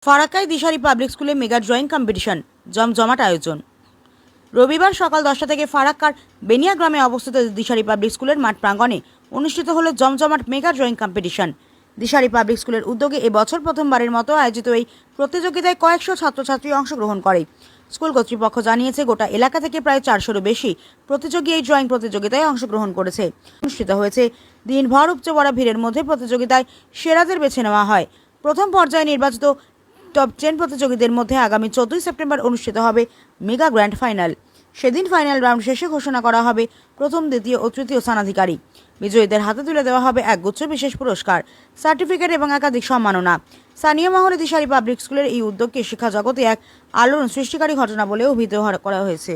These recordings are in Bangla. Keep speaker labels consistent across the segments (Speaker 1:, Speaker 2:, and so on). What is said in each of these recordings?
Speaker 1: ফারাক্কায় দিশারি পাবলিক স্কুলে মেগা ড্রয়িং কম্পিটিশন জমজমাট আয়োজন। রবিবার সকাল 10টা থেকে ফারাক্কার বেনিয়া গ্রামে অবস্থিত দিশারি পাবলিক স্কুলের মাঠ প্রাঙ্গণে অনুষ্ঠিত হলো জমজমাট mega drawing competition. Dishari public স্কুলের উদ্যোগে এবছর প্রথমবারের মতো আয়োজিত এই প্রতিযোগিতায় কয়েকশো ছাত্রছাত্রী অংশগ্রহণ করে। স্কুল কর্তৃপক্ষ জানিয়েছে গোটা এলাকা থেকে প্রায় 400-রও বেশি প্রতিযোগী এই ড্রয়িং প্রতিযোগিতায় অংশগ্রহণ করেছে। অনুষ্ঠিত হয়েছে দিনভর উপচে পড়া ভিড়ের মধ্যে প্রতিযোগিতায় সেরাদের বেছে নেওয়া হয়। প্রথম পর্যায়ে নির্বাচিত টপ 10 প্রতিযোগীদের মধ্যে আগামী 14 সেপ্টেম্বর অনুষ্ঠিত হবে মেগা গ্র্যান্ড ফাইনাল। সেদিন ফাইনাল রাউন্ড শেষে ঘোষণা করা হবে প্রথম, দ্বিতীয় ও তৃতীয় স্থানাধিকারী। বিজয়ীদের হাতে তুলে দেওয়া হবে একগুচ্ছ বিশেষ পুরস্কার, সার্টিফিকেট এবং একাধিক সম্মাননা। স্থানীয় মহলে দিশারি পাবলিক স্কুলের এই উদ্যোগকে শিক্ষা জগতে এক আলোড়ন সৃষ্টিকারী ঘটনা বলে অভিহিত করা হয়েছে।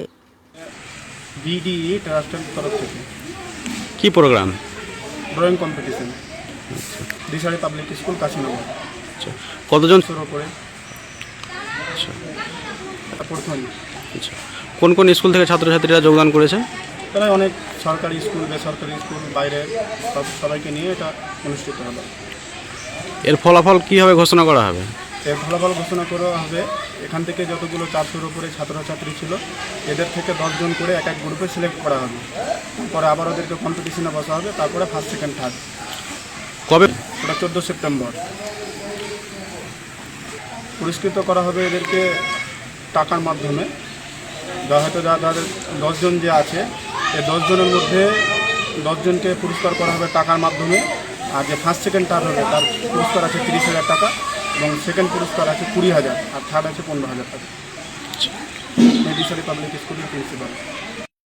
Speaker 2: বিডিই ট্রাস্টের তরফ থেকে
Speaker 3: কি program?
Speaker 2: Drawing competition Dishari public school Kashinagar.
Speaker 3: আচ্ছা, কতজন?
Speaker 2: শুরু করে
Speaker 3: আচ্ছা
Speaker 2: প্রথম
Speaker 3: আচ্ছা, কোন কোন স্কুল থেকে ছাত্রছাত্রীরা যোগদান করেছে?
Speaker 2: তারা অনেক সরকারি স্কুল, বেসরকারি স্কুল, বাইরে সবাইকে নিয়ে এটা অনুষ্ঠিত হলো।
Speaker 3: এর ফলাফল কীভাবে ঘোষণা করা হবে?
Speaker 2: এর ফলাফল ঘোষণা করা হবে, এখান থেকে যতগুলো 400-র উপরে ছাত্রছাত্রী ছিল এদের থেকে 10 জন করে এক এক গ্রুপে সিলেক্ট করা হবে। পরে আবার ওদেরকে কম্পিটিশনে বসা হবে, তারপরে ফার্স্ট, সেকেন্ড, থার্ড।
Speaker 3: কবে?
Speaker 2: ওটা 14 সেপ্টেম্বর। পুরস্কৃত করা হবে এদেরকে টাকার মাধ্যমে। হয়তো যাদের 10 জন যে আছে এই 10 জনের মধ্যে 10 জনকে পুরস্কার করা হবে টাকার মাধ্যমে। আর যে ফার্স্ট, সেকেন্ড, থার্ড হবে তার পুরস্কার আছে 30,000 টাকা, এবং সেকেন্ড পুরস্কার আছে 20,000, আর থার্ড আছে 15,000 টাকা। দিশারি পাবলিক স্কুলের প্রিন্সিপাল।